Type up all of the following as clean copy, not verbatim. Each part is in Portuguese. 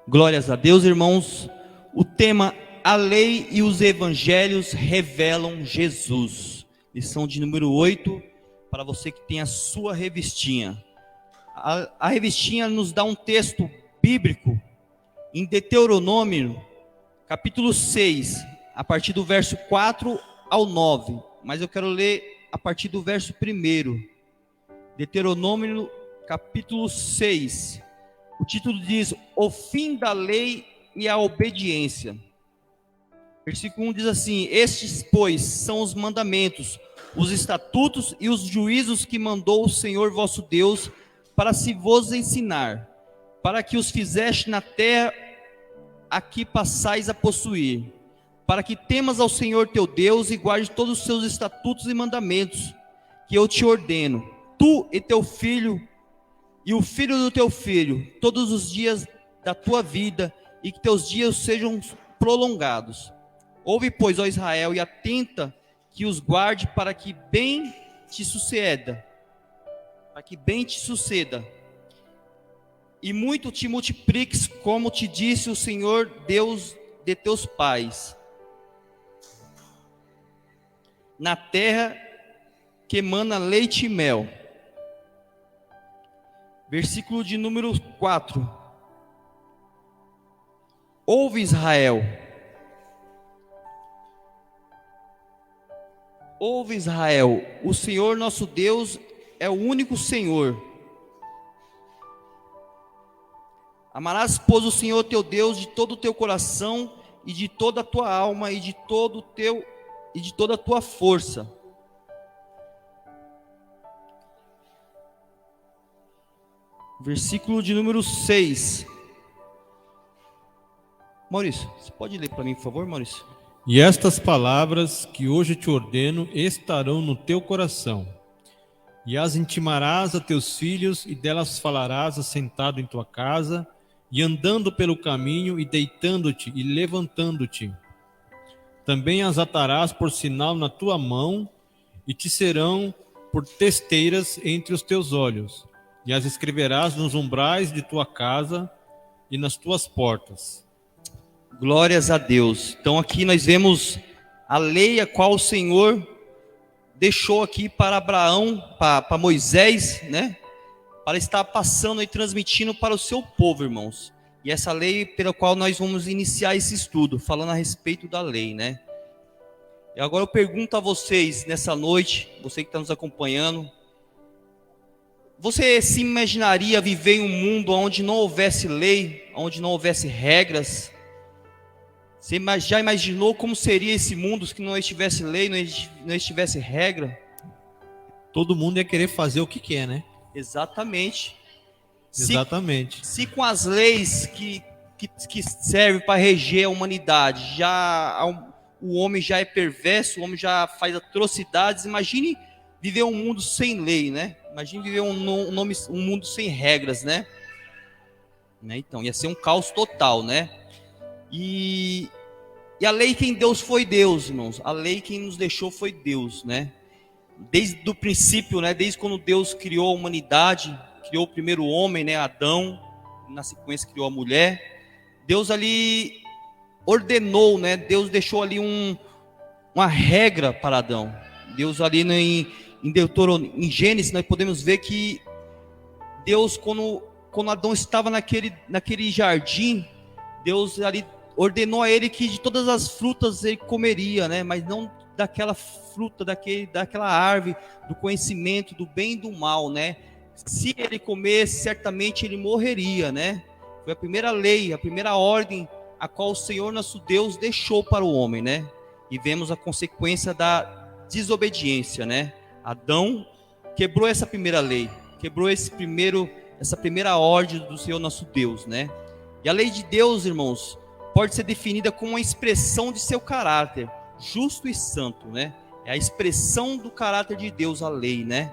Glórias a Deus, irmãos. O tema: a lei e os evangelhos revelam Jesus. Lição de número 8, para você que tem a sua revistinha. A revistinha nos dá um texto bíblico em Deuteronômio, capítulo 6, a partir do verso 4 ao 9. Mas eu quero ler a partir do verso 1. Deuteronômio, capítulo 6. O título diz: o fim da lei e a obediência. Versículo 1 diz assim: estes, pois, são os mandamentos, os estatutos e os juízos que mandou o Senhor vosso Deus para se vos ensinar, para que os fizeste na terra a que passais a possuir, para que temas ao Senhor teu Deus e guarde todos os seus estatutos e mandamentos, que eu te ordeno, tu e teu filho, e o filho do teu filho, todos os dias da tua vida, e que teus dias sejam prolongados. Ouve, pois, ó Israel, e atenta que os guarde, para que bem te suceda, e muito te multipliques, como te disse o Senhor Deus de teus pais, na terra que emana leite e mel. Versículo de número 4. Ouve, Israel. Ouve, Israel, o Senhor nosso Deus é o único Senhor. Amarás, pois, o Senhor teu Deus de todo o teu coração e de toda a tua alma e de toda a tua força. Versículo de número 6. Maurício, você pode ler para mim, por favor, Maurício? E estas palavras que hoje te ordeno estarão no teu coração, e as intimarás a teus filhos, e delas falarás assentado em tua casa, e andando pelo caminho, e deitando-te e levantando-te. Também as atarás por sinal na tua mão, e te serão por testeiras entre os teus olhos, e as escreverás nos umbrais de tua casa e nas tuas portas. Glórias a Deus. Então aqui nós vemos a lei a qual o Senhor deixou aqui para Abraão, para Moisés, né? Para estar passando e transmitindo para o seu povo, irmãos. E essa lei pela qual nós vamos iniciar esse estudo, falando a respeito da lei, né? E agora eu pergunto a vocês, nessa noite, você que está nos acompanhando, você se imaginaria viver em um mundo onde não houvesse lei, onde não houvesse regras? Você já imaginou como seria esse mundo se não estivesse lei, não estivesse regra? Todo mundo ia querer fazer o que quer, né? Exatamente. Exatamente. Se com as leis que servem para reger a humanidade, o homem já é perverso, o homem já faz atrocidades, imagine viver um mundo sem lei, né? Imagine viver um mundo sem regras, né? Então, ia ser um caos total, né? E a lei quem Deus foi Deus, irmãos. A lei quem nos deixou foi Deus, né? Desde o princípio, né? Desde quando Deus criou a humanidade, criou o primeiro homem, né? Adão, na sequência criou a mulher. Deus ali ordenou, né? Deus deixou ali uma regra para Adão. Deus ali em Gênesis nós podemos ver que Deus, quando Adão estava naquele jardim, Deus ali ordenou a ele que de todas as frutas ele comeria, né? Mas não daquela fruta, daquela árvore do conhecimento do bem e do mal, né? Se ele comesse, certamente ele morreria, né? Foi a primeira lei, a primeira ordem a qual o Senhor nosso Deus deixou para o homem, né? E vemos a consequência da desobediência, né? Adão quebrou essa primeira lei, quebrou essa primeira ordem do Senhor nosso Deus, né? E a lei de Deus, irmãos, pode ser definida como uma expressão de seu caráter, justo e santo, né? É a expressão do caráter de Deus, a lei, né?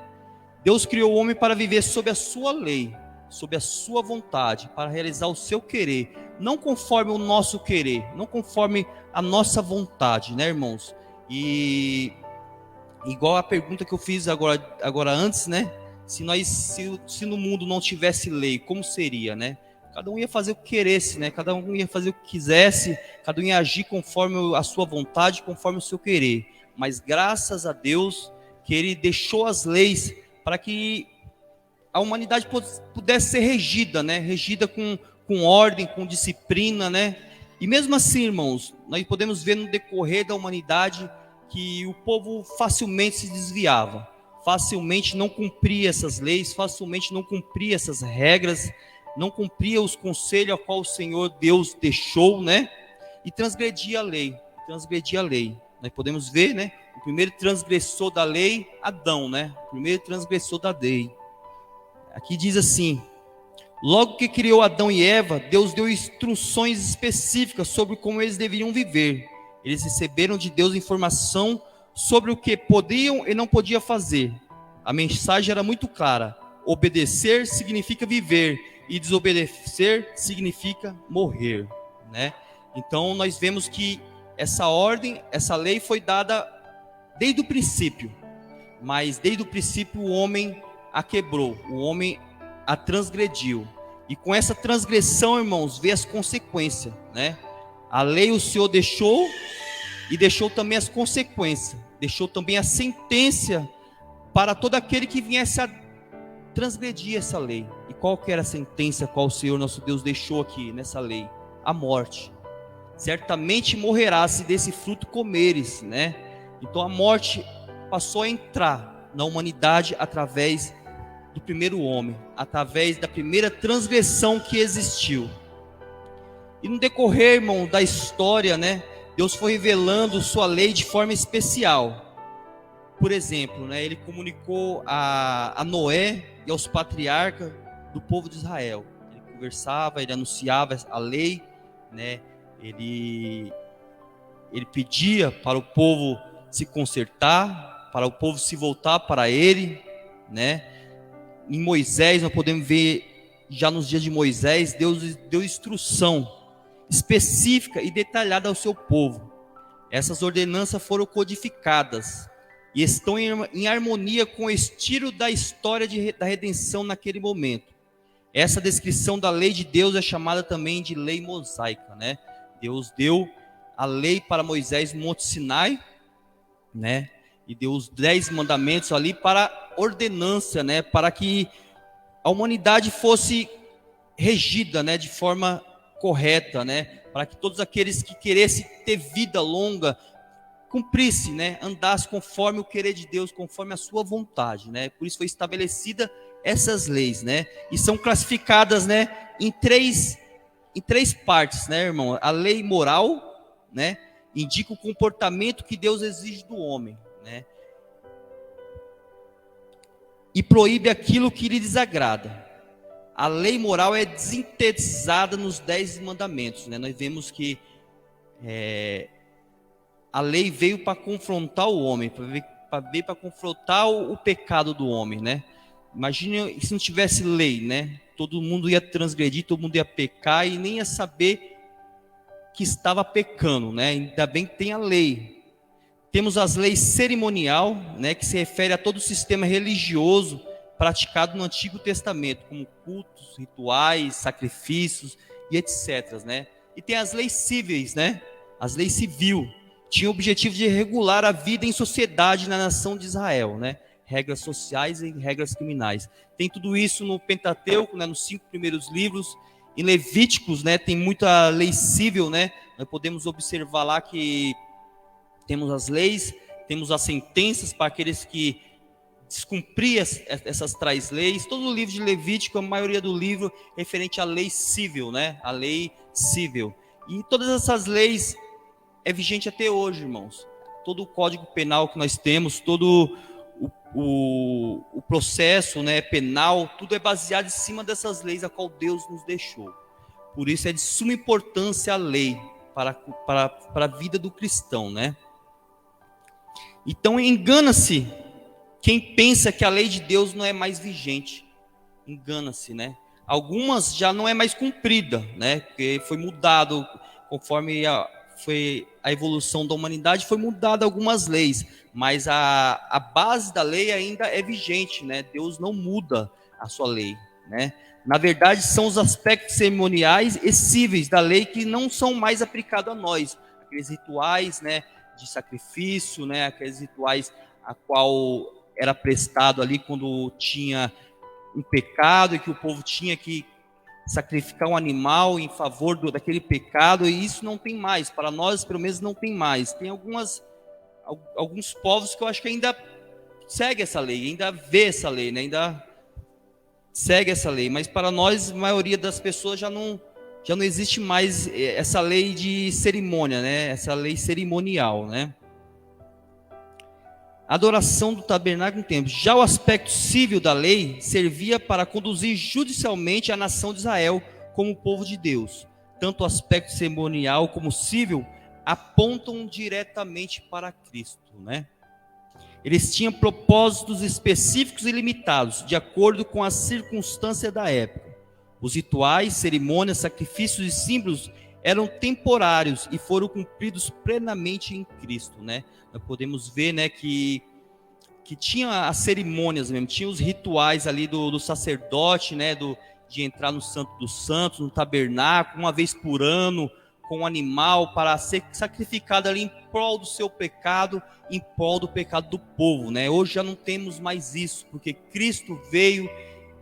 Deus criou o homem para viver sob a sua lei, sob a sua vontade, para realizar o seu querer, não conforme o nosso querer, não conforme a nossa vontade, né, irmãos? E igual a pergunta que eu fiz agora antes, né? Se no mundo não tivesse lei, como seria, né? Cada um ia fazer o que queresse, né? Cada um ia fazer o que quisesse, cada um ia agir conforme a sua vontade, conforme o seu querer. Mas graças a Deus que ele deixou as leis para que a humanidade pudesse ser regida, né? Regida com ordem, com disciplina, né? E mesmo assim, irmãos, nós podemos ver no decorrer da humanidade que o povo facilmente se desviava, facilmente não cumpria essas leis, facilmente não cumpria essas regras, não cumpria os conselhos a qual o Senhor Deus deixou, né? E transgredia a lei, transgredia a lei. Nós podemos ver, né? O primeiro transgressor da lei, Adão, né? O primeiro transgressor da lei. Aqui diz assim: logo que criou Adão e Eva, Deus deu instruções específicas sobre como eles deveriam viver. Eles receberam de Deus informação sobre o que podiam e não podiam fazer. A mensagem era muito clara: obedecer significa viver e desobedecer significa morrer, né? Então nós vemos que essa ordem, essa lei foi dada desde o princípio, mas desde o princípio o homem a quebrou, o homem a transgrediu. E com essa transgressão, irmãos, veio as consequências, né? A lei o Senhor deixou e deixou também as consequências, deixou também a sentença para todo aquele que viesse a transgredir essa lei. E qual que era a sentença qual o Senhor nosso Deus deixou aqui nessa lei? A morte. Certamente morrerás se desse fruto comeres, né? Então a morte passou a entrar na humanidade através do primeiro homem, através da primeira transgressão que existiu. E no decorrer, irmão, da história, né, Deus foi revelando sua lei de forma especial. Por exemplo, né, ele comunicou a Noé e aos patriarcas do povo de Israel. Ele conversava, ele anunciava a lei, né, ele pedia para o povo se consertar, para o povo se voltar para ele, né? Em Moisés, nós podemos ver, já nos dias de Moisés, Deus deu instrução específica e detalhada ao seu povo. Essas ordenanças foram codificadas e estão em harmonia com o estilo da história da redenção naquele momento. Essa descrição da lei de Deus é chamada também de lei mosaica, né? Deus deu a lei para Moisés no Monte Sinai, né? E deu os 10 mandamentos ali para ordenância, né? Para que a humanidade fosse regida, né? De forma correta, né? Para que todos aqueles que queressem ter vida longa cumprisse, né? Andasse conforme o querer de Deus, conforme a sua vontade, né? Por isso foi estabelecida essas leis, né? E são classificadas, né? Em três partes, né, irmão? A lei moral, né? Indica o comportamento que Deus exige do homem, né? E proíbe aquilo que lhe desagrada. A lei moral é sintetizada nos 10 mandamentos, né? Nós vemos que a lei veio para confrontar o homem, veio para confrontar o pecado do homem, né? Imagine se não tivesse lei, né? Todo mundo ia transgredir, todo mundo ia pecar e nem ia saber que estava pecando, né? Ainda bem que tem a lei. Temos as leis cerimonial, né? Que se refere a todo o sistema religioso praticado no Antigo Testamento, como cultos, rituais, sacrifícios e etc, né? E tem as leis cíveis, né? As leis civil tinham o objetivo de regular a vida em sociedade na nação de Israel, né? Regras sociais e regras criminais. Tem tudo isso no Pentateuco, né? Nos 5 primeiros livros. Em Levíticos, né? Tem muita lei civil, né? Nós podemos observar lá que temos as leis, temos as sentenças para aqueles que descumpriam essas tais leis. Todo o livro de Levítico, a maioria do livro é referente à lei civil, né? A lei civil. E todas essas leis é vigente até hoje, irmãos. Todo o Código Penal que nós temos, todo o processo, né, penal, tudo é baseado em cima dessas leis a qual Deus nos deixou. Por isso é de suma importância a lei para a vida do cristão, né? Então engana-se quem pensa que a lei de Deus não é mais vigente. Engana-se, né? Algumas já não é mais cumprida, né? Porque foi mudado conforme foi a evolução da humanidade, foi mudada algumas leis, mas a base da lei ainda é vigente, né? Deus não muda a sua lei, né? Na verdade, são os aspectos cerimoniais e cíveis da lei que não são mais aplicados a nós. Aqueles rituais, né, de sacrifício, né, aqueles rituais a qual era prestado ali quando tinha um pecado e que o povo tinha que sacrificar um animal em favor daquele pecado, e isso não tem mais. Para nós, pelo menos, não tem mais. Tem alguns povos que eu acho que ainda segue essa lei, ainda vê essa lei, né, ainda segue essa lei, mas para nós, a maioria das pessoas já não existe mais essa lei de cerimônia, né? Essa lei cerimonial, né? Adoração do tabernáculo no templo. Já o aspecto civil da lei servia para conduzir judicialmente a nação de Israel como povo de Deus. Tanto o aspecto cerimonial como civil apontam diretamente para Cristo, né? Eles tinham propósitos específicos e limitados, de acordo com a circunstância da época. Os rituais, cerimônias, sacrifícios e símbolos eram temporários e foram cumpridos plenamente em Cristo, né? Nós podemos ver, né, que tinha as cerimônias mesmo, tinha os rituais ali do sacerdote, né, de entrar no Santo dos Santos, no tabernáculo, uma vez por ano, com um animal para ser sacrificado ali em prol do seu pecado, em prol do pecado do povo, né? Hoje já não temos mais isso, porque Cristo veio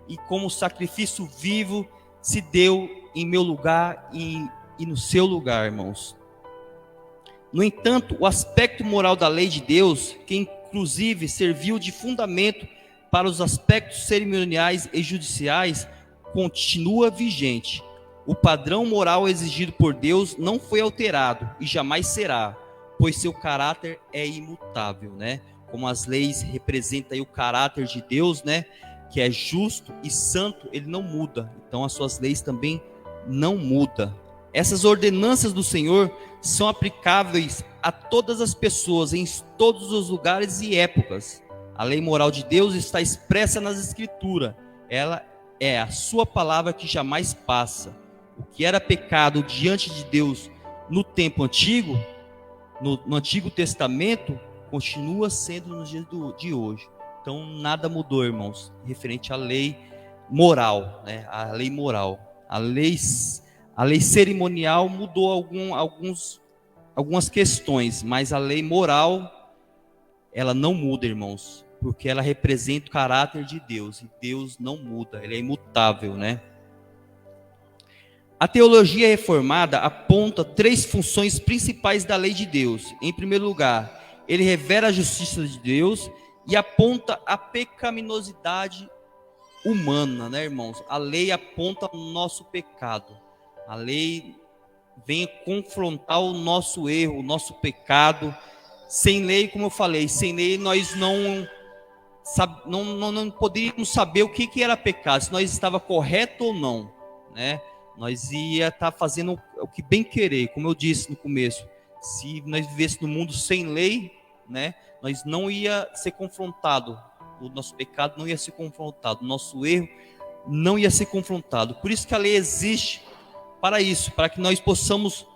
e como sacrifício vivo se deu em meu lugar e no seu lugar, irmãos. No entanto, o aspecto moral da lei de Deus, que inclusive serviu de fundamento para os aspectos cerimoniais e judiciais, continua vigente. O padrão moral exigido por Deus não foi alterado e jamais será, pois seu caráter é imutável, né? Como as leis representam aí o caráter de Deus, né? Que é justo e santo, ele não muda. Então as suas leis também não mudam. Essas ordenanças do Senhor são aplicáveis a todas as pessoas, em todos os lugares e épocas. A lei moral de Deus está expressa nas Escrituras. Ela é a sua palavra que jamais passa. O que era pecado diante de Deus no tempo antigo, no Antigo Testamento, continua sendo nos dias de hoje. Então nada mudou, irmãos, referente à lei moral, né? A lei moral. A lei cerimonial mudou algumas questões, mas a lei moral, ela não muda, irmãos, porque ela representa o caráter de Deus, e Deus não muda, ele é imutável, né? A teologia reformada aponta 3 funções principais da lei de Deus. Em primeiro lugar, ele revela a justiça de Deus e aponta a pecaminosidade humana, né, irmãos? A lei aponta o nosso pecado. A lei vem confrontar o nosso erro, o nosso pecado. Sem lei, como eu falei, sem lei nós não poderíamos saber o que era pecado, se nós estava correto ou não, né? Nós ia estar fazendo o que bem querer, como eu disse no começo. Se nós vivêssemos no mundo sem lei, né, nós não ia ser confrontado, o nosso pecado não ia ser confrontado, o nosso erro não ia ser confrontado. Por isso que a lei existe para isso, para que nós possamos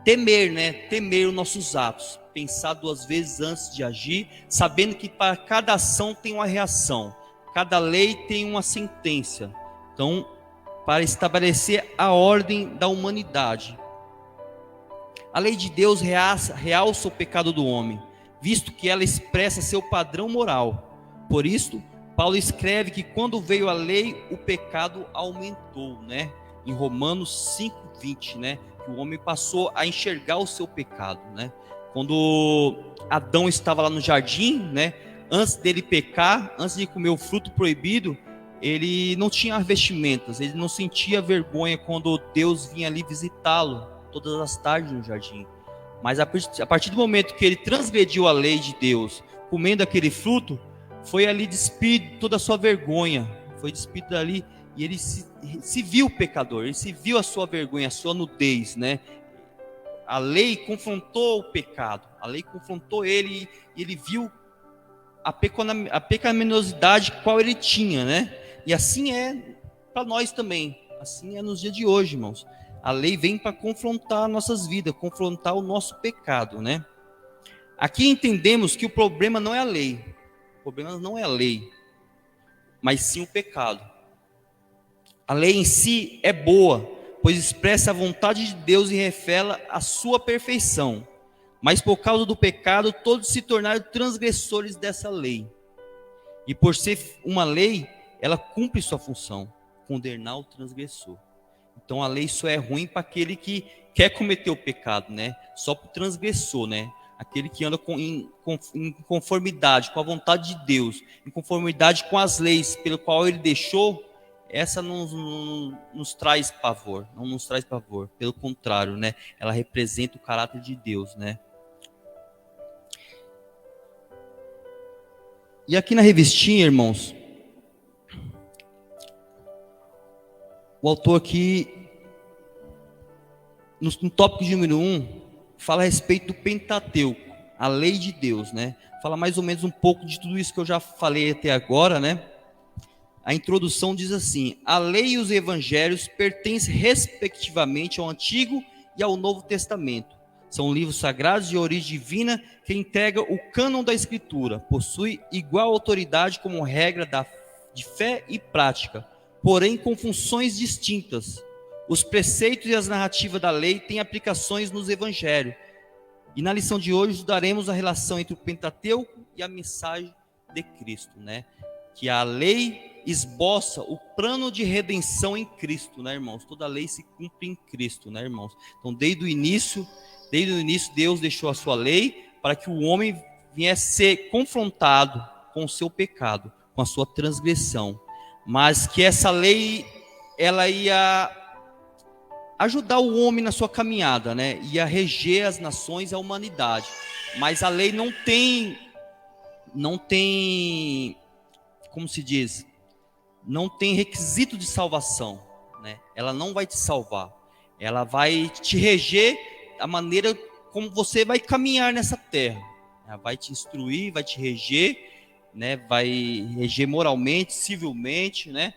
temer, né, temer os nossos atos, pensar 2 vezes antes de agir, sabendo que para cada ação tem uma reação, cada lei tem uma sentença. Então, para estabelecer a ordem da humanidade. A lei de Deus realça o pecado do homem, visto que ela expressa seu padrão moral. Por isso, Paulo escreve que quando veio a lei, o pecado aumentou, né? Em Romanos 5:20, né? Que o homem passou a enxergar o seu pecado, né? Quando Adão estava lá no jardim, né? Antes dele pecar, antes de comer o fruto proibido, ele não tinha vestimentas, ele não sentia vergonha quando Deus vinha ali visitá-lo todas as tardes no jardim. Mas a partir do momento que ele transgrediu a lei de Deus, comendo aquele fruto, foi ali despido toda a sua vergonha, foi despido ali, e ele se viu pecador, ele se viu a sua vergonha, a sua nudez, né? A lei confrontou o pecado, a lei confrontou ele, e ele viu a pecaminosidade qual ele tinha, né? E assim é para nós também, assim é nos dias de hoje, irmãos. A lei vem para confrontar nossas vidas, confrontar o nosso pecado, né? Aqui entendemos que o problema não é a lei, o problema não é a lei, mas sim o pecado. A lei em si é boa, pois expressa a vontade de Deus e revela a sua perfeição. Mas por causa do pecado, todos se tornaram transgressores dessa lei. E por ser uma lei, ela cumpre sua função, condenar o transgressor. Então a lei só é ruim para aquele que quer cometer o pecado, né? Só para o transgressor, né? Aquele que anda em conformidade com a vontade de Deus, em conformidade com as leis pelo qual ele deixou, essa não nos traz pavor, não nos traz pavor. Pelo contrário, né? Ela representa o caráter de Deus, né? E aqui na revistinha, irmãos, o autor aqui, no tópico de número 1, fala a respeito do Pentateuco, a lei de Deus, né? Fala mais ou menos um pouco de tudo isso que eu já falei até agora, né? A introdução diz assim: a lei e os evangelhos pertencem respectivamente ao Antigo e ao Novo Testamento. São livros sagrados de origem divina que integram o cânon da Escritura. Possui igual autoridade como regra de fé e prática, porém com funções distintas. Os preceitos e as narrativas da lei têm aplicações nos evangelhos. E na lição de hoje estudaremos a relação entre o Pentateuco e a mensagem de Cristo, né? Que a lei esboça o plano de redenção em Cristo, né, irmãos? Toda lei se cumpre em Cristo, né, irmãos? Então, desde o início, Deus deixou a sua lei para que o homem viesse ser confrontado com o seu pecado, com a sua transgressão. Mas que essa lei, ela ia ajudar o homem na sua caminhada, né? Ia reger as nações e a humanidade. Mas a lei não tem, como se diz, não tem requisito de salvação, né? Ela não vai te salvar. Ela vai te reger a maneira como você vai caminhar nessa terra. Ela vai te instruir, vai te reger, né? Vai reger moralmente, civilmente, né?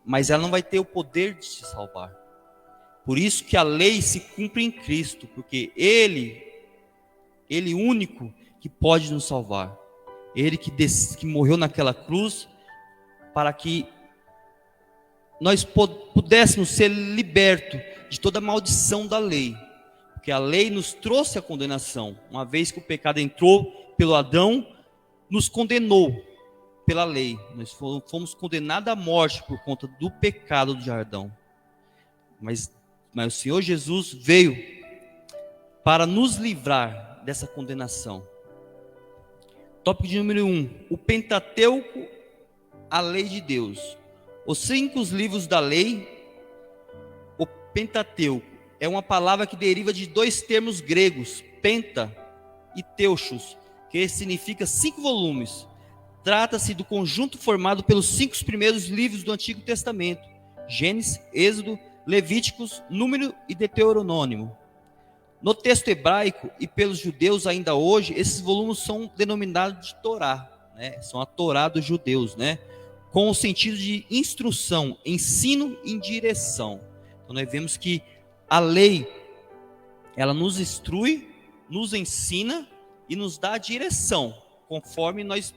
Mas ela não vai ter o poder de te salvar. Por isso que a lei se cumpre em Cristo, porque Ele único que pode nos salvar. Ele que morreu naquela cruz para que nós pudéssemos ser libertos de toda a maldição da lei. Porque a lei nos trouxe a condenação. Uma vez que o pecado entrou pelo Adão, nos condenou pela lei. Nós fomos condenados à morte por conta do pecado de Adão. Mas o Senhor Jesus veio para nos livrar dessa condenação. Tópico de número 1. O Pentateuco, a lei de Deus. Os 5 livros da lei, o Pentateuco, é uma palavra que deriva de 2 termos gregos, penta e teuchos, que significa 5 volumes. Trata-se do conjunto formado pelos 5 primeiros livros do Antigo Testamento: Gênesis, Êxodo, Levíticos, Número e Deuteronômio. No texto hebraico e pelos judeus ainda hoje, esses volumes são denominados de Torá, né? São a Torá dos judeus, né? Com o sentido de instrução, ensino e direção. Então nós vemos que a lei, ela nos instrui, nos ensina e nos dá a direção, conforme nós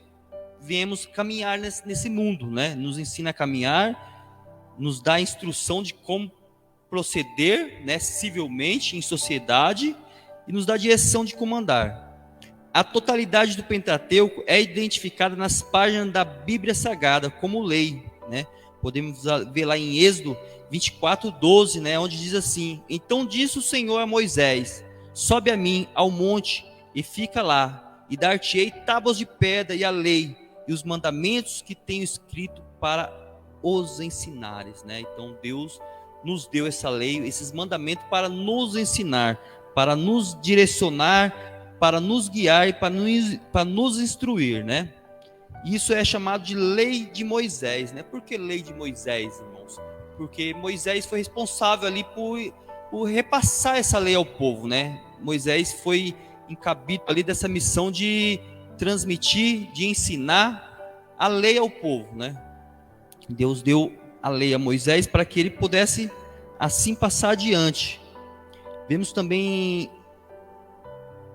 viemos caminhar nesse mundo, né? Nos ensina a caminhar, nos dá a instrução de como proceder, né, civilmente, em sociedade, e nos dá a direção de como andar. A totalidade do Pentateuco é identificada nas páginas da Bíblia Sagrada como lei, né? Podemos ver lá em Êxodo 24:12, né, onde diz assim: então disse o Senhor a Moisés: sobe a mim ao monte e fica lá, e dar-te-ei tábuas de pedra e a lei e os mandamentos que tenho escrito para os ensinares, né? Então Deus nos deu essa lei, esses mandamentos para nos ensinar, para nos direcionar, para nos guiar e para nos instruir, né? Isso é chamado de lei de Moisés, né? Por que lei de Moisés, irmãos? Porque Moisés foi responsável ali por repassar essa lei ao povo, né? Moisés foi encabido ali dessa missão de transmitir, de ensinar a lei ao povo, né? Deus deu a lei a Moisés para que ele pudesse assim passar adiante. Vemos também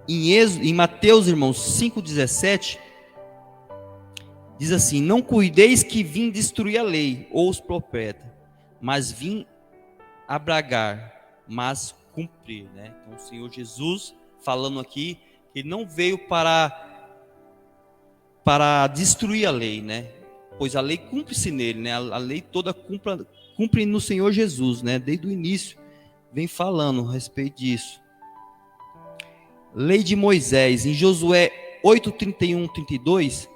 em Mateus, irmãos, 5:17, Diz assim: não cuideis que vim destruir a lei ou os profetas, mas vim abragar, mas cumprir, né? Então o Senhor Jesus falando aqui que ele não veio para destruir a lei, né? Pois a lei cumpre-se nele, né? A lei toda cumpre no Senhor Jesus, né? Desde o início vem falando a respeito disso. Lei de Moisés, em Josué 8, 31, 32,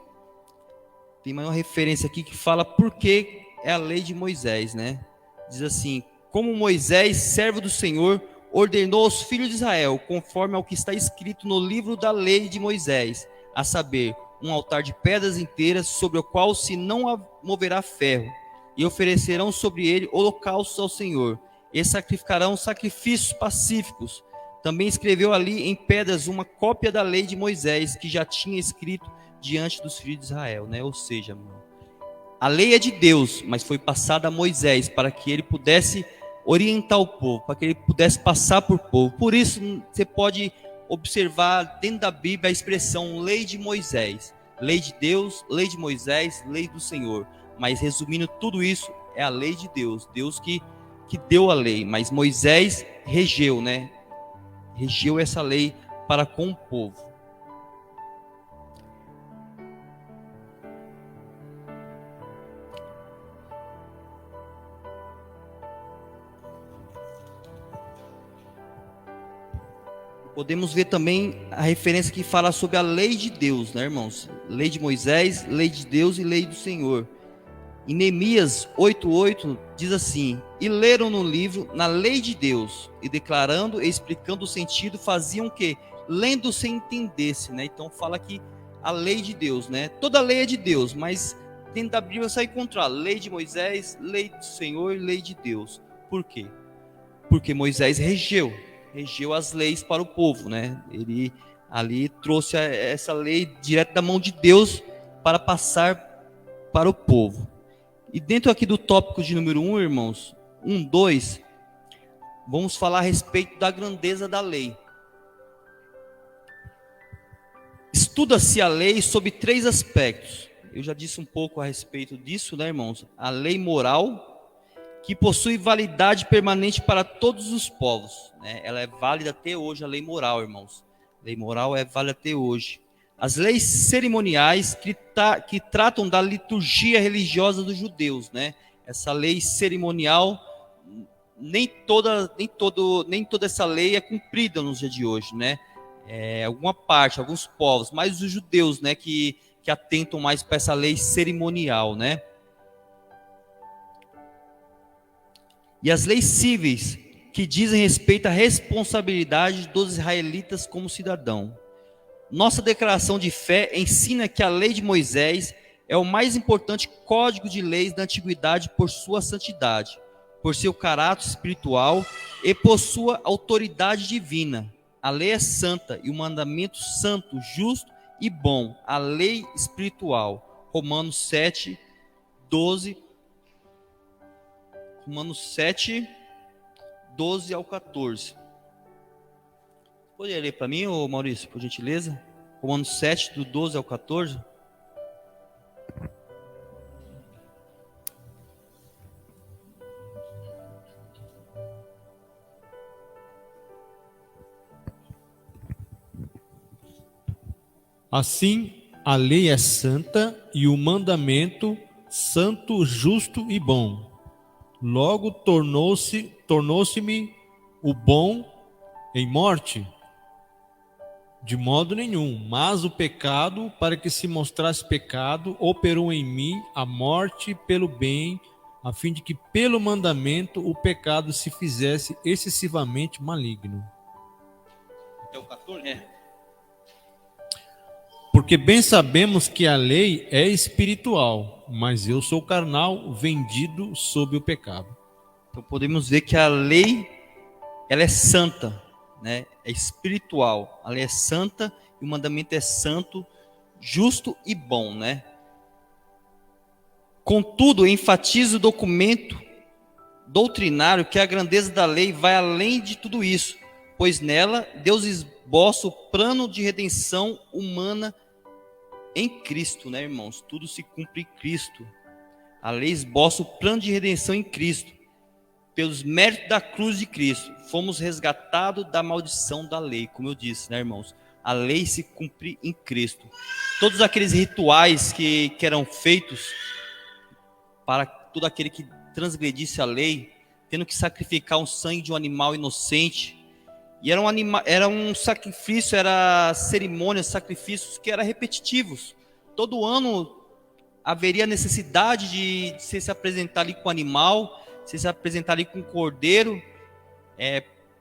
tem mais uma referência aqui que fala por que é a lei de Moisés, né? Diz assim: como Moisés, servo do Senhor, ordenou aos filhos de Israel, conforme ao que está escrito no livro da lei de Moisés, a saber, um altar de pedras inteiras, sobre o qual se não moverá ferro, e oferecerão sobre ele holocaustos ao Senhor, e sacrificarão sacrifícios pacíficos. Também escreveu ali em pedras uma cópia da lei de Moisés, que já tinha escrito diante dos filhos de Israel, né? Ou seja, a lei é de Deus, mas foi passada a Moisés para que ele pudesse orientar o povo, para que ele pudesse passar por povo. Por isso você pode observar dentro da Bíblia a expressão lei de Moisés, lei de Deus, lei de Moisés, lei do Senhor. Mas resumindo tudo isso, é a lei de Deus, Deus que deu a lei, mas Moisés regeu, né? Regeu essa lei para com o povo. Podemos ver também a referência que fala sobre a lei de Deus, né, irmãos? Lei de Moisés, lei de Deus e lei do Senhor. Em Neemias 8:8 diz assim: e leram no livro, na lei de Deus, e declarando e explicando o sentido, faziam o quê? Lendo sem entendesse, né? Então fala que a lei de Deus, né? Toda lei é de Deus, mas dentro da Bíblia você vai encontrar lei de Moisés, lei do Senhor e lei de Deus. Por quê? Porque Moisés regeu as leis para o povo, né? Ele ali trouxe essa lei direto da mão de Deus para passar para o povo. E dentro aqui do tópico de número 1, irmãos, 2, vamos falar a respeito da grandeza da lei. Estuda-se a lei sob 3 aspectos. Eu já disse um pouco a respeito disso, né, irmãos? A lei moral, que possui validade permanente para todos os povos, né? Ela é válida até hoje, a lei moral, irmãos. A lei moral é válida até hoje. As leis cerimoniais que tratam da liturgia religiosa dos judeus, né? Essa lei cerimonial, nem toda essa lei é cumprida nos dias de hoje, né? Alguma parte, alguns povos, mas os judeus, né, que atentam mais para essa lei cerimonial, né? E as leis cíveis, que dizem respeito à responsabilidade dos israelitas como cidadão. Nossa declaração de fé ensina que a lei de Moisés é o mais importante código de leis da antiguidade por sua santidade, por seu caráter espiritual e por sua autoridade divina. A lei é santa e o mandamento santo, justo e bom. A lei espiritual. Romanos 7, 12. Romanos 7, 12 ao 14. Poderia ler para mim, ô Maurício, por gentileza? Romanos 7, do 12 ao 14. Assim, a lei é santa e o mandamento santo, justo e bom. Logo tornou-se-me o bom em morte? De modo nenhum, mas o pecado, para que se mostrasse pecado, operou em mim a morte pelo bem, a fim de que pelo mandamento o pecado se fizesse excessivamente maligno. Até o 14, Porque bem sabemos que a lei é espiritual, mas eu sou carnal, vendido sob o pecado. Então podemos ver que a lei, ela é santa, né? É espiritual. A lei é santa e o mandamento é santo, justo e bom, né? Contudo, enfatiza o documento doutrinário que a grandeza da lei vai além de tudo isso, pois nela Deus esboça o plano de redenção humana em Cristo, né, irmãos? Tudo se cumpre em Cristo. A lei esboça o plano de redenção em Cristo. Pelos méritos da cruz de Cristo, fomos resgatados da maldição da lei, como eu disse, né, irmãos? A lei se cumpre em Cristo. Todos aqueles rituais que eram feitos para todo aquele que transgredisse a lei, tendo que sacrificar um sangue de um animal inocente, e era um sacrifício, era cerimônias, sacrifícios que eram repetitivos. Todo ano haveria necessidade de você se apresentar ali com o animal, você se apresentar ali com o cordeiro,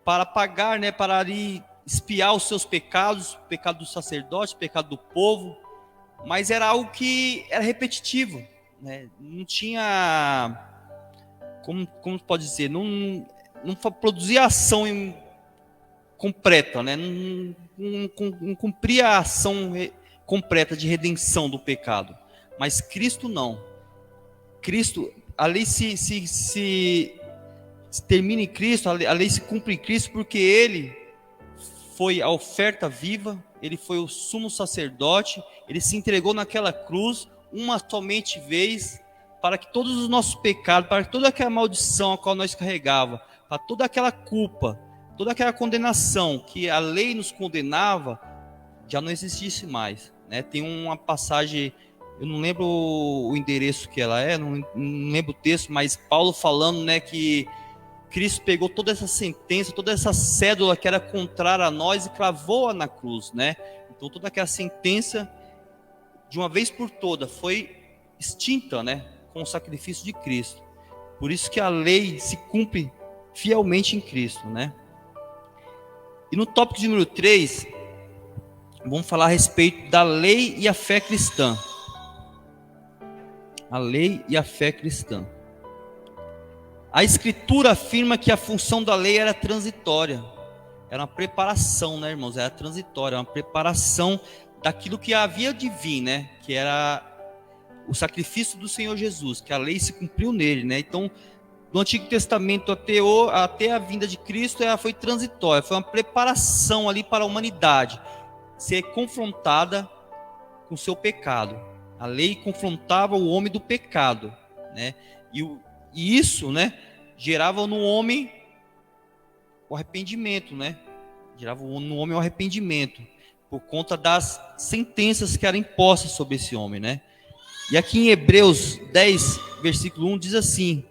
para pagar, né, para ali expiar os seus pecados, o pecado do sacerdote, o pecado do povo, mas era algo que era repetitivo, né? Não tinha, como pode dizer, não produzia ação completa, né? Não cumpria a ação completa de redenção do pecado. Mas Cristo não. Cristo, a lei se termina em Cristo, a lei se cumpre em Cristo, porque Ele foi a oferta viva, Ele foi o sumo sacerdote, Ele se entregou naquela cruz, uma somente vez, para que todos os nossos pecados, para toda aquela maldição a qual nós carregava, para toda aquela culpa, toda aquela condenação que a lei nos condenava, já não existisse mais, né? Tem uma passagem, eu não lembro o endereço que ela é, não lembro o texto, mas Paulo falando, né, que Cristo pegou toda essa sentença, toda essa cédula que era contrária a nós e cravou-a na cruz, né? Então toda aquela sentença, de uma vez por toda, foi extinta, né, com o sacrifício de Cristo. Por isso que a lei se cumpre fielmente em Cristo, né? E no tópico de número 3, vamos falar a respeito da lei e a fé cristã. A lei e a fé cristã. A Escritura afirma que a função da lei era transitória. Era uma preparação, né, irmãos? Era transitória, uma preparação daquilo que havia de vir, né? Que era o sacrifício do Senhor Jesus, que a lei se cumpriu nele, né? Então, do Antigo Testamento até a vinda de Cristo, ela foi transitória, foi uma preparação ali para a humanidade ser confrontada com o seu pecado. A lei confrontava o homem do pecado, né? E isso, né, gerava no homem o arrependimento, né? Gerava no homem o arrependimento por conta das sentenças que eram impostas sobre esse homem, né? E aqui em Hebreus 10, versículo 1 diz assim: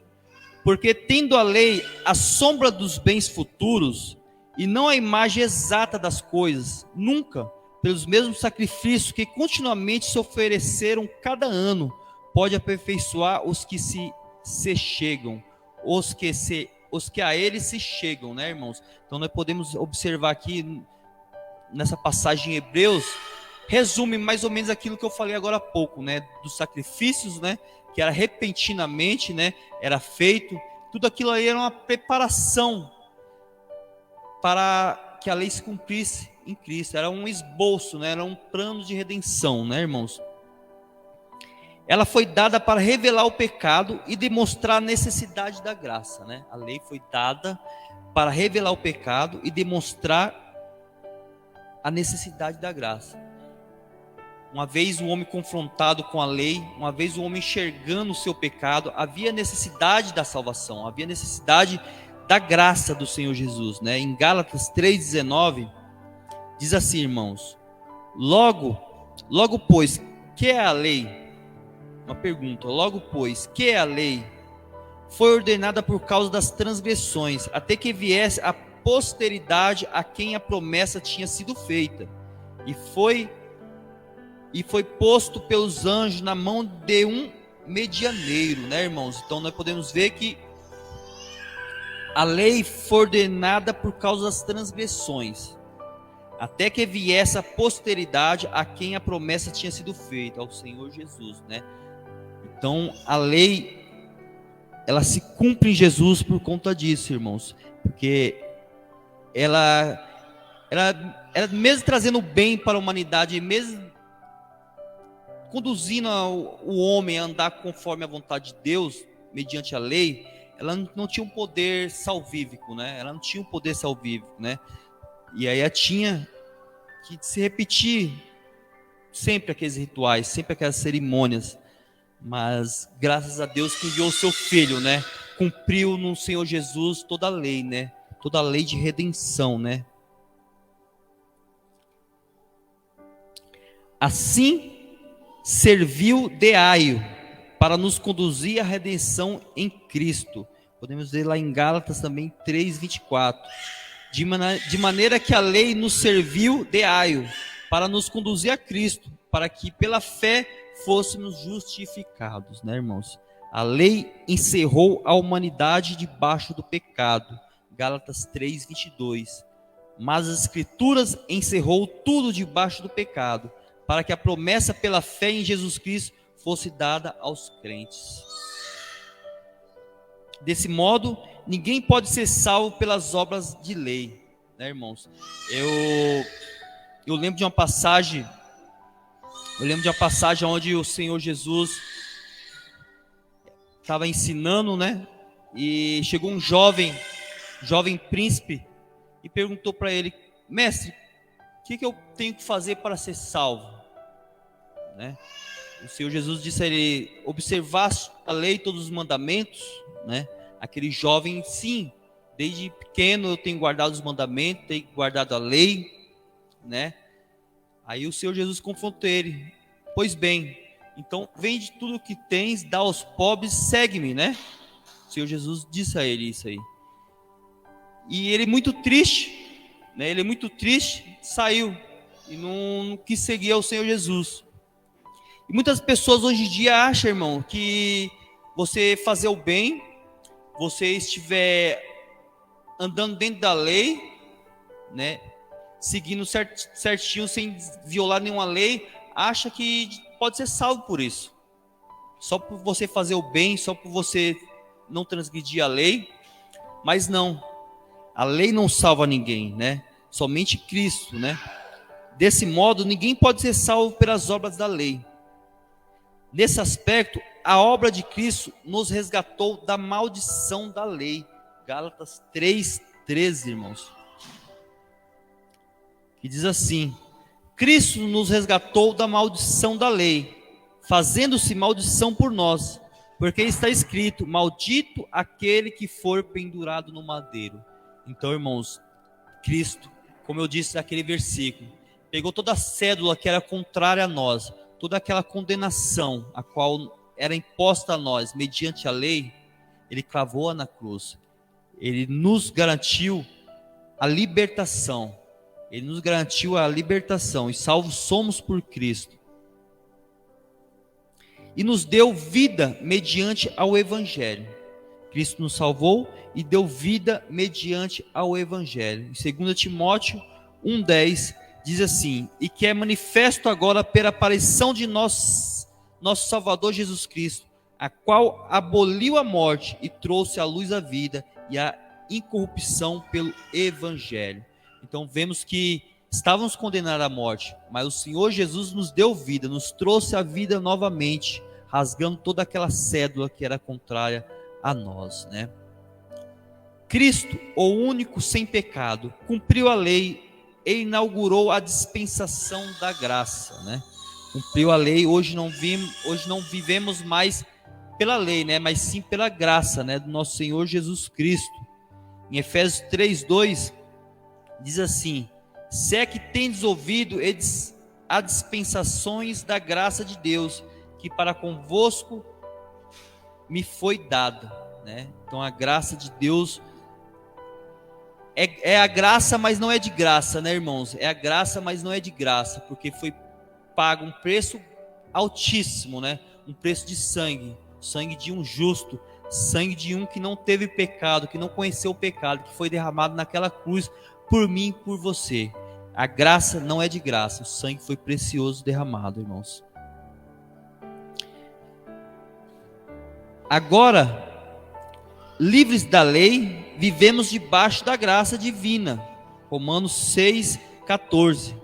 porque tendo a lei a sombra dos bens futuros e não a imagem exata das coisas, nunca, pelos mesmos sacrifícios que continuamente se ofereceram cada ano, pode aperfeiçoar os que se chegam, os que a ele se chegam, né, irmãos? Então nós podemos observar aqui nessa passagem em Hebreus, resume mais ou menos aquilo que eu falei agora há pouco, né, dos sacrifícios, né, que era repentinamente, né, era feito. Tudo aquilo aí era uma preparação para que a lei se cumprisse em Cristo. Era um esboço, né, era um plano de redenção, né, irmãos? Ela foi dada para revelar o pecado e demonstrar a necessidade da graça, né? A lei foi dada para revelar o pecado e demonstrar a necessidade da graça. Uma vez o homem confrontado com a lei, uma vez o homem enxergando o seu pecado, havia necessidade da salvação, havia necessidade da graça do Senhor Jesus, né? Em Gálatas 3,19, diz assim, irmãos: logo, pois, que é a lei? Uma pergunta: logo, pois, que é a lei? Foi ordenada por causa das transgressões, até que viesse a posteridade a quem a promessa tinha sido feita, e foi posto pelos anjos na mão de um medianeiro, né, irmãos? Então nós podemos ver que a lei foi ordenada por causa das transgressões, até que viesse a posteridade a quem a promessa tinha sido feita, ao Senhor Jesus, né? Então a lei, ela se cumpre em Jesus por conta disso, irmãos, porque ela mesmo trazendo bem para a humanidade, mesmo conduzindo o homem a andar conforme a vontade de Deus, mediante a lei, ela não tinha um poder salvífico, né? Ela não tinha um poder salvífico, né? E aí ela tinha que se repetir sempre aqueles rituais, sempre aquelas cerimônias. Mas graças a Deus que enviou o seu Filho, né? Cumpriu no Senhor Jesus toda a lei, né? Toda a lei de redenção, né? Assim serviu de aio para nos conduzir à redenção em Cristo. Podemos ver lá em Gálatas também 3:24. De maneira que a lei nos serviu de aio para nos conduzir a Cristo, para que pela fé fôssemos justificados, né, irmãos? A lei encerrou a humanidade debaixo do pecado. Gálatas 3:22. Mas as Escrituras encerrou tudo debaixo do pecado, para que a promessa pela fé em Jesus Cristo fosse dada aos crentes. Desse modo, ninguém pode ser salvo pelas obras de lei, né, irmãos? Eu lembro de uma passagem, onde o Senhor Jesus estava ensinando, né? E chegou um jovem príncipe e perguntou para ele: mestre, o que eu tenho que fazer para ser salvo? Né? O Senhor Jesus disse a ele: observar a lei, todos os mandamentos, né? Aquele jovem, sim, desde pequeno eu tenho guardado os mandamentos, tenho guardado a lei, né? Aí o Senhor Jesus confrontou ele: pois bem, então vende tudo o que tens, dá aos pobres, segue-me, né? O Senhor Jesus disse a ele isso aí. E ele muito triste, né? Ele muito triste, saiu e não quis seguir ao Senhor Jesus. E muitas pessoas hoje em dia acham, irmão, que você fazer o bem, você estiver andando dentro da lei, né, seguindo certinho, sem violar nenhuma lei, acha que pode ser salvo por isso. Só por você fazer o bem, só por você não transgredir a lei. Mas não, a lei não salva ninguém, né? Somente Cristo, né? Desse modo, ninguém pode ser salvo pelas obras da lei. Nesse aspecto, a obra de Cristo nos resgatou da maldição da lei. Gálatas 3:13, irmãos. Que diz assim: Cristo nos resgatou da maldição da lei, fazendo-se maldição por nós, porque está escrito: maldito aquele que for pendurado no madeiro. Então, irmãos, Cristo, como eu disse naquele versículo, pegou toda a cédula que era contrária a nós, toda aquela condenação a qual era imposta a nós mediante a lei, ele cravou-a na cruz. Ele nos garantiu a libertação. Ele nos garantiu a libertação, e salvos somos por Cristo. E nos deu vida mediante ao Evangelho. Cristo nos salvou e deu vida mediante ao Evangelho. Em 2 Timóteo 1:10 diz assim: e que é manifesto agora pela aparição de nosso Salvador Jesus Cristo, a qual aboliu a morte e trouxe à luz a vida e a incorrupção pelo Evangelho. Então vemos que estávamos condenados à morte, mas o Senhor Jesus nos deu vida, nos trouxe a vida novamente, rasgando toda aquela cédula que era contrária a nós, né? Cristo, o único sem pecado, cumpriu a lei e inaugurou a dispensação da graça, né? Cumpriu a lei. Hoje não vivemos mais pela lei, né? Mas sim pela graça, né? Do nosso Senhor Jesus Cristo. Em Efésios 3:2 diz assim: se é que tendes ouvido as dispensações da graça de Deus, que para convosco me foi dada, né? Então a graça de Deus é a graça, mas não é de graça, né, irmãos? É a graça, mas não é de graça, porque foi pago um preço altíssimo, né? Um preço de sangue de um justo, sangue de um que não teve pecado, que não conheceu o pecado, que foi derramado naquela cruz por mim e por você. A graça não é de graça, o sangue foi precioso derramado, irmãos. Agora, livres da lei, vivemos debaixo da graça divina. Romanos 6:14.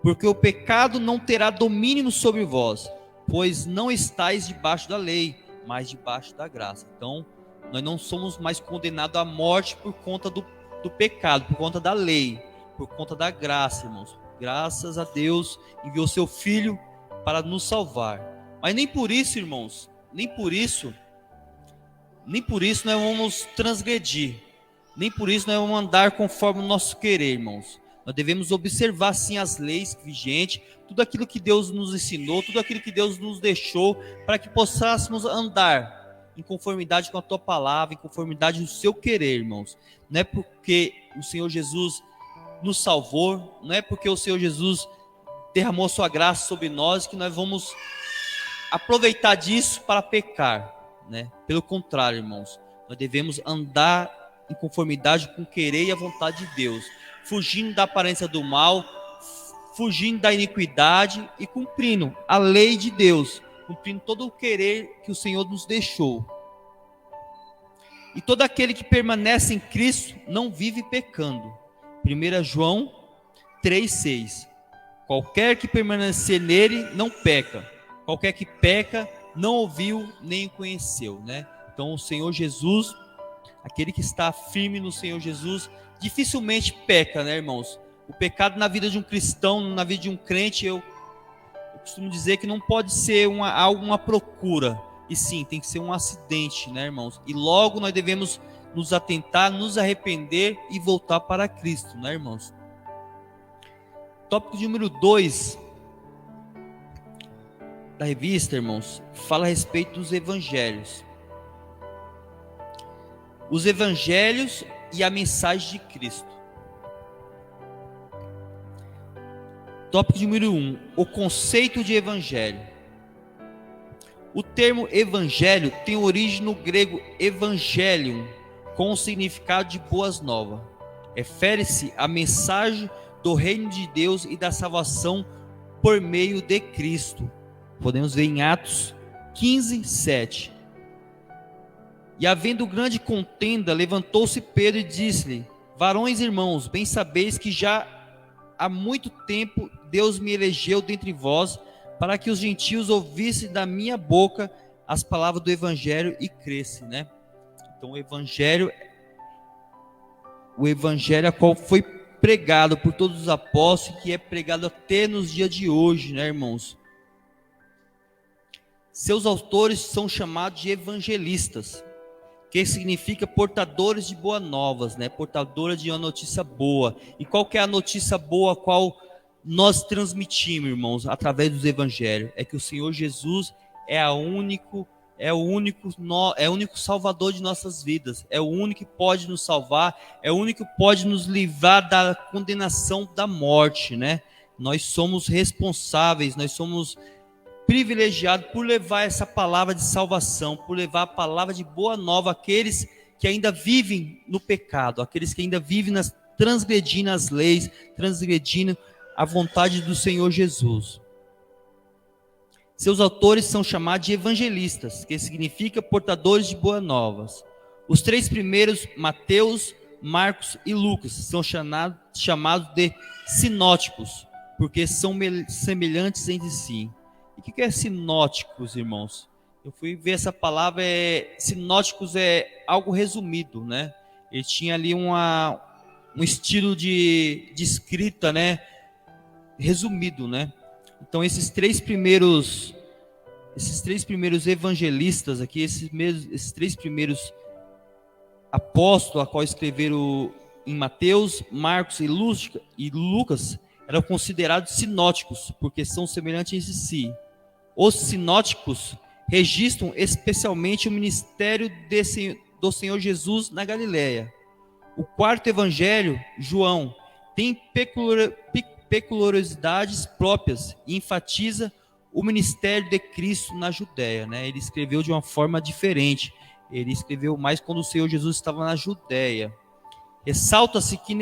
Porque o pecado não terá domínio sobre vós, pois não estáis debaixo da lei, mas debaixo da graça. Então, nós não somos mais condenados à morte por conta do pecado, por conta da lei, por conta da graça, irmãos. Graças a Deus, enviou seu Filho para nos salvar. Mas nem por isso, irmãos, nem por isso nós vamos transgredir. Nem por isso nós vamos andar conforme o nosso querer, irmãos. Nós devemos observar sim as leis vigentes, tudo aquilo que Deus nos ensinou, tudo aquilo que Deus nos deixou, para que possássemos andar em conformidade com a tua palavra, em conformidade do seu querer, irmãos. Não é porque o Senhor Jesus nos salvou, não é porque o Senhor Jesus derramou a sua graça sobre nós que nós vamos aproveitar disso para pecar, né? Pelo contrário, irmãos, nós devemos andar em conformidade com o querer e a vontade de Deus, fugindo da aparência do mal, fugindo da iniquidade e cumprindo a lei de Deus, cumprindo todo o querer que o Senhor nos deixou. E todo aquele que permanece em Cristo não vive pecando. 1 João 3,6. Qualquer que permanecer nele não peca. Qualquer que peca não ouviu nem o conheceu, né? Então o Senhor Jesus, aquele que está firme no Senhor Jesus, dificilmente peca, né, irmãos? O pecado na vida de um cristão, na vida de um crente, eu costumo dizer que não pode ser uma procura, e sim, tem que ser um acidente, né, irmãos? E logo nós devemos nos atentar, nos arrepender e voltar para Cristo, né, irmãos? Tópico número 2 da revista, irmãos, fala a respeito dos evangelhos. Os evangelhos e a mensagem de Cristo. Tópico número 1, o conceito de evangelho. O termo evangelho tem origem no grego evangelium, com o significado de boas novas. Refere-se à mensagem do reino de Deus e da salvação por meio de Cristo. Podemos ver em Atos 15, 7. E havendo grande contenda, levantou-se Pedro e disse-lhe: varões irmãos, bem sabeis que já há muito tempo Deus me elegeu dentre vós, para que os gentios ouvissem da minha boca as palavras do evangelho e crescem, né? Então o evangelho a qual foi pregado por todos os apóstolos, que é pregado até nos dias de hoje, né, irmãos? Seus autores são chamados de evangelistas, que significa portadores de boas novas, né? Portadores de uma notícia boa. E qual que é a notícia boa a qual nós transmitimos, irmãos, através dos evangelhos? É que o Senhor Jesus é o único salvador de nossas vidas, é o único que pode nos salvar, é o único que pode nos livrar da condenação da morte, né? Nós somos responsáveis, nós somos privilegiado por levar essa palavra de salvação, por levar a palavra de boa nova àqueles que ainda vivem no pecado, aqueles que ainda vivem transgredindo as leis, transgredindo a vontade do Senhor Jesus. Seus autores são chamados de evangelistas, que significa portadores de boas novas. Os 3 primeiros, Mateus, Marcos e Lucas, são chamados de sinóticos, porque são semelhantes entre si. E o que é sinóticos, irmãos? Eu fui ver essa palavra, sinóticos é algo resumido, né? Ele tinha ali um estilo de escrita, né? Resumido, né? Então esses três primeiros evangelistas aqui, esses 3 primeiros apóstolos, a qual escreveram em Mateus, Marcos e Lucas, eram considerados sinóticos, porque são semelhantes entre si. Os sinóticos registram especialmente o ministério do Senhor Jesus na Galileia. O 4º evangelho, João, tem peculiaridades próprias e enfatiza o ministério de Cristo na Judéia, né? Ele escreveu de uma forma diferente. Ele escreveu mais quando o Senhor Jesus estava na Judéia. Ressalta-se que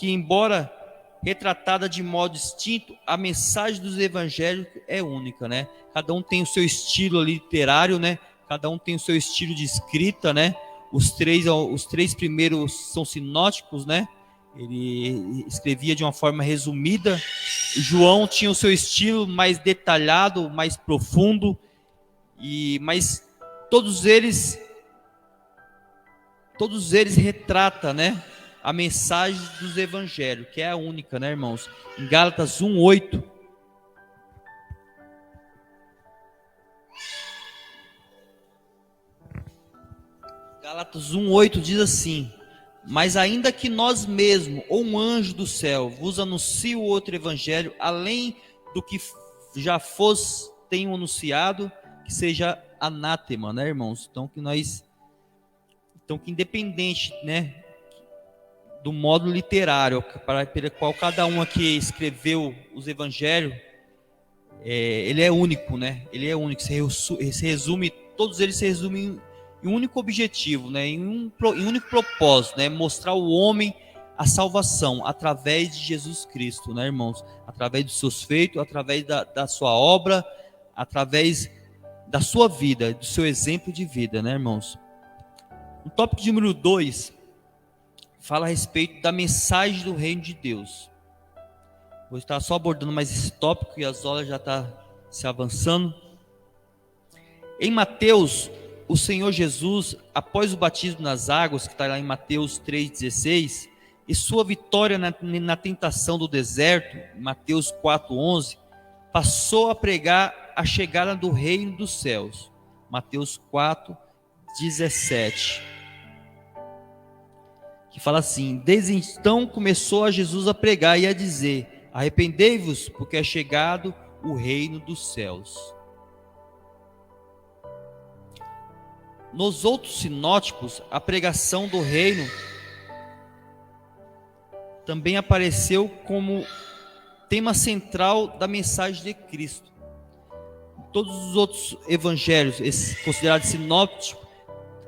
embora retratada de modo distinto, a mensagem dos evangelhos é única, né? Cada um tem o seu estilo literário, né? Cada um tem o seu estilo de escrita, né? Os três primeiros são sinóticos, né? Ele escrevia de uma forma resumida. João tinha o seu estilo mais detalhado, mais profundo, mas todos eles retratam, né? a mensagem dos evangelhos, que é a única, né, irmãos? Em Gálatas 1:8. Gálatas 1:8 diz assim: mas ainda que nós mesmos, ou um anjo do céu, vos anuncie outro evangelho, além do que já tenham anunciado, que seja anátema, né, irmãos? Então que independente, né, do modo literário pelo qual cada um aqui escreveu os evangelhos, ele é único, né? Ele é único. Todos eles se resumem em um único objetivo, né? Em um único propósito, né? Mostrar ao homem a salvação através de Jesus Cristo, né, irmãos? Através dos seus feitos, através da sua obra, através da sua vida, do seu exemplo de vida, né, irmãos? O tópico de número 2 fala a respeito da mensagem do reino de Deus. Vou estar só abordando mais esse tópico e as horas já estão se avançando. Em Mateus, o Senhor Jesus, após o batismo nas águas, que está lá em Mateus 3,16, e sua vitória na tentação do deserto, Mateus 4,11, passou a pregar a chegada do reino dos céus, Mateus 4,17, que fala assim: desde então começou a Jesus a pregar e a dizer: arrependei-vos, porque é chegado o reino dos céus. Nos outros sinóticos, a pregação do reino também apareceu como tema central da mensagem de Cristo. Em todos os outros evangelhos, considerados sinóticos,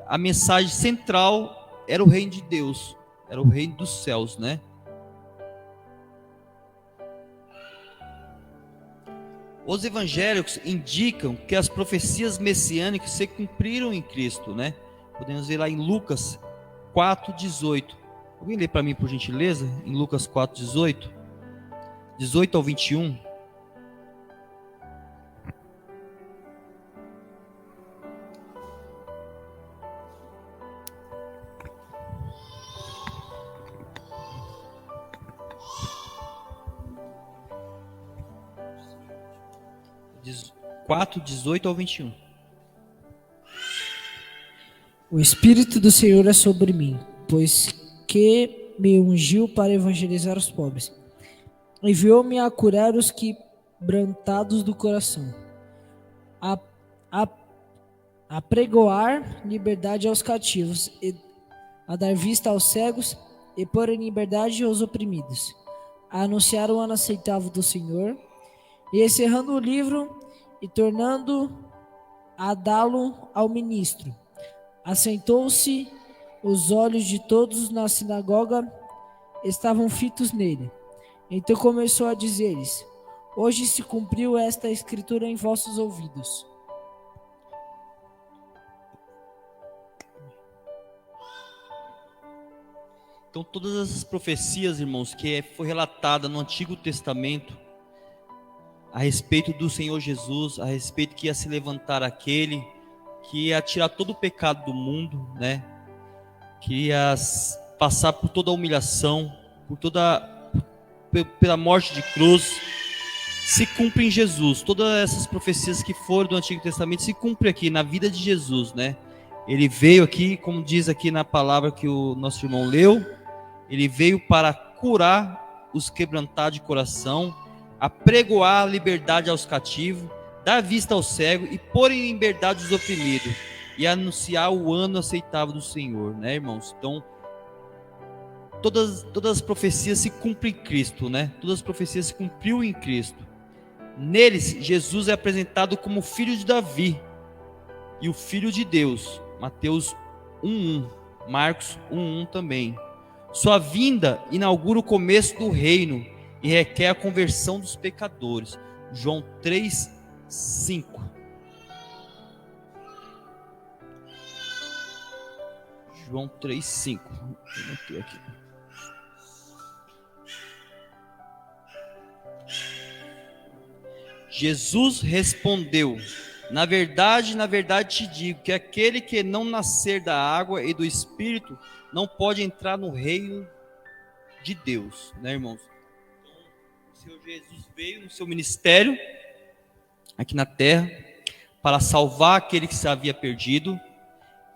a mensagem central era o reino de Deus, era o reino dos céus, né? Os evangélicos indicam que as profecias messiânicas se cumpriram em Cristo, né? Podemos ver lá em Lucas 4,18. Alguém lê para mim, por gentileza? Em Lucas 4,18. 18 ao 21. Diz 4:18 ao 21. O Espírito do Senhor é sobre mim, pois que me ungiu para evangelizar os pobres. Enviou-me a curar os quebrantados do coração, a pregoar liberdade aos cativos, e a dar vista aos cegos, e pôr em liberdade os oprimidos, a anunciar o ano aceitável do Senhor, e encerrando o livro e tornando a dá-lo ao ministro. Assentou-se, os olhos de todos na sinagoga estavam fitos nele. Então começou a dizer-lhes: hoje se cumpriu esta escritura em vossos ouvidos. Então todas essas profecias, irmãos, que foi relatada no Antigo Testamento a respeito do Senhor Jesus, a respeito que ia se levantar aquele que ia tirar todo o pecado do mundo, né? Que ia passar por toda a humilhação, pela morte de cruz, se cumpre em Jesus. Todas essas profecias que foram do Antigo Testamento se cumprem aqui na vida de Jesus, né? Ele veio aqui, como diz aqui na palavra que o nosso irmão leu, ele veio para curar os quebrantados de coração, a pregoar a liberdade aos cativos, dar vista ao cego e pôr em liberdade os oprimidos, e anunciar o ano aceitável do Senhor, né, irmãos? Então, todas as profecias se cumprem em Cristo, né? Todas as profecias se cumpriu em Cristo. Neles, Jesus é apresentado como filho de Davi e o filho de Deus. Mateus 1:1, Marcos 1:1 também. Sua vinda inaugura o começo do reino e requer a conversão dos pecadores. João 3:5. João 3:5. Vou aqui. Jesus respondeu: na verdade te digo que aquele que não nascer da água e do Espírito não pode entrar no reino de Deus, né, irmãos? Então, o Senhor Jesus veio no seu ministério aqui na terra para salvar aquele que se havia perdido,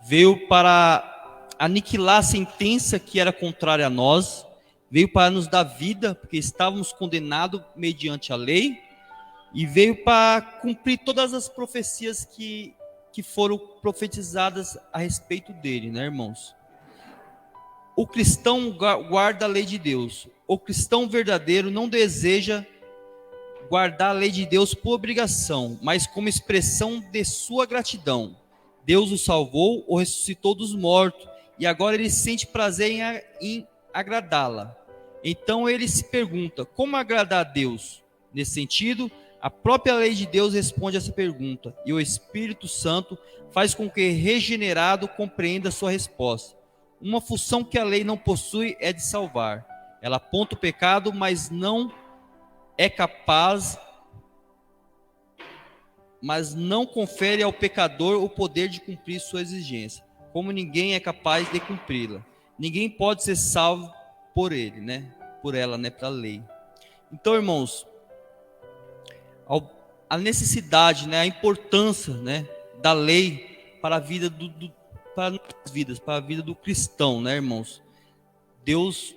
veio para aniquilar a sentença que era contrária a nós, veio para nos dar vida, porque estávamos condenados mediante a lei, e veio para cumprir todas as profecias que foram profetizadas a respeito dele, né, irmãos? O cristão guarda a lei de Deus. O cristão verdadeiro não deseja guardar a lei de Deus por obrigação, mas como expressão de sua gratidão. Deus o salvou, o ressuscitou dos mortos, e agora ele sente prazer em agradá-la. Então ele se pergunta, como agradar a Deus? Nesse sentido, a própria lei de Deus responde essa pergunta, e o Espírito Santo faz com que o regenerado compreenda a sua resposta. Uma função que a lei não possui é de salvar. Ela aponta o pecado, mas não confere ao pecador o poder de cumprir sua exigência, como ninguém é capaz de cumpri-la. Ninguém pode ser salvo por ele, né? Por ela, né? Pela lei. Então, irmãos, a necessidade, né? A importância, né? Da lei para a vida para nossas vidas, para a vida do cristão, né, irmãos? Deus,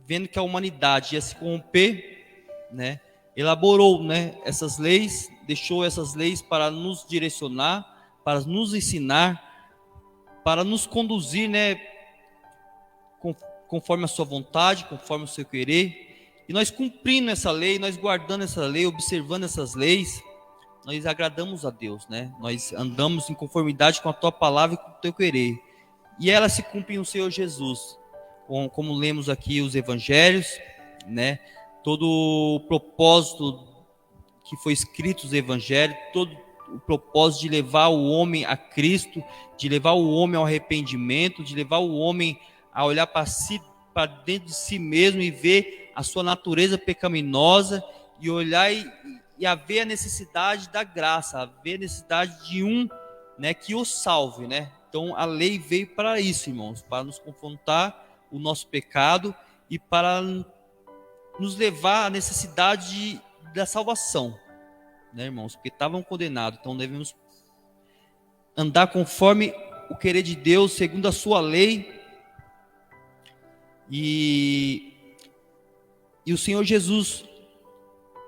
vendo que a humanidade ia se corromper, né? Elaborou, né, essas leis, deixou essas leis para nos direcionar, para nos ensinar, para nos conduzir, né, conforme a sua vontade, conforme o seu querer. E nós cumprindo essa lei, nós guardando essa lei, observando essas leis, nós agradamos a Deus, né? Nós andamos em conformidade com a tua palavra e com o teu querer. E ela se cumpre no Senhor Jesus, como lemos aqui os evangelhos, né? Todo o propósito que foi escrito nos evangelhos, todo o propósito de levar o homem a Cristo, de levar o homem ao arrependimento, de levar o homem a olhar para si, para dentro de si mesmo e ver a sua natureza pecaminosa e olhar e a ver a necessidade da graça, a ver a necessidade de né, que o salve, né? Então a lei veio para isso, irmãos, para nos confrontar o nosso pecado e para nos levar à necessidade da salvação, né, irmãos? Porque estavam condenados, então devemos andar conforme o querer de Deus, segundo a sua lei. E o Senhor Jesus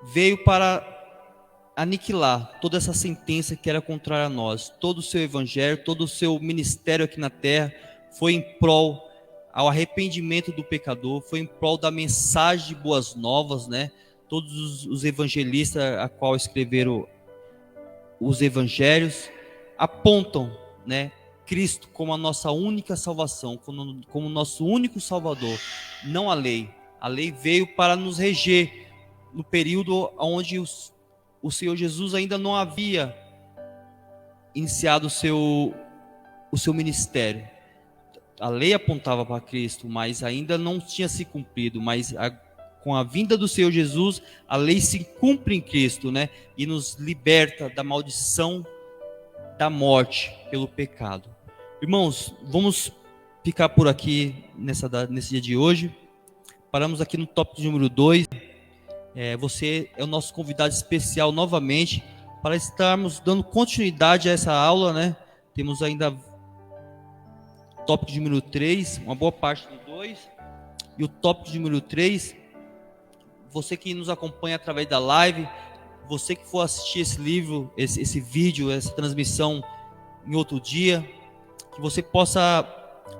veio para aniquilar toda essa sentença que era contrária a nós. Todo o seu evangelho, todo o seu ministério aqui na terra foi em prol ao arrependimento do pecador, foi em prol da mensagem de boas novas, né? Todos os evangelistas a qual escreveram os evangelhos apontam, né, Cristo como a nossa única salvação, como nosso único Salvador, não a lei. A lei veio para nos reger no período onde o Senhor Jesus ainda não havia iniciado o seu ministério. A lei apontava para Cristo, mas ainda não tinha se cumprido. Mas com a vinda do Senhor Jesus, a lei se cumpre em Cristo, né? E nos liberta da maldição da morte pelo pecado. Irmãos, vamos ficar por aqui nesse dia de hoje. Paramos aqui no tópico número 2. Você é o nosso convidado especial novamente para estarmos dando continuidade a essa aula, né? Temos ainda tópico de número 3, uma boa parte do 2, e o tópico de número 3, você que nos acompanha através da live, você que for assistir esse livro, esse vídeo, essa transmissão em outro dia, que você possa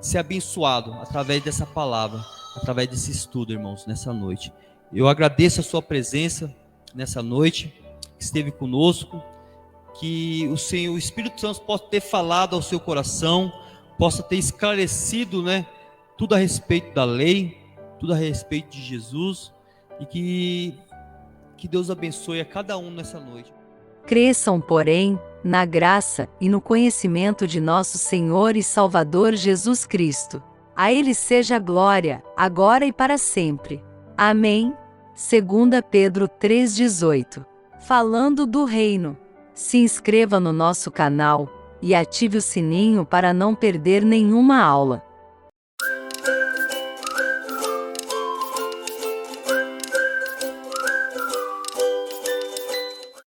ser abençoado através dessa palavra, através desse estudo, irmãos, nessa noite. Eu agradeço a sua presença nessa noite, que esteve conosco, que o Espírito Santo possa ter falado ao seu coração, possa ter esclarecido, né, tudo a respeito da lei, tudo a respeito de Jesus, e que Deus abençoe a cada um nessa noite. Cresçam, porém, na graça e no conhecimento de nosso Senhor e Salvador Jesus Cristo. A Ele seja a glória, agora e para sempre. Amém. 2 Pedro 3,18. Falando do reino. Se inscreva no nosso canal e ative o sininho para não perder nenhuma aula.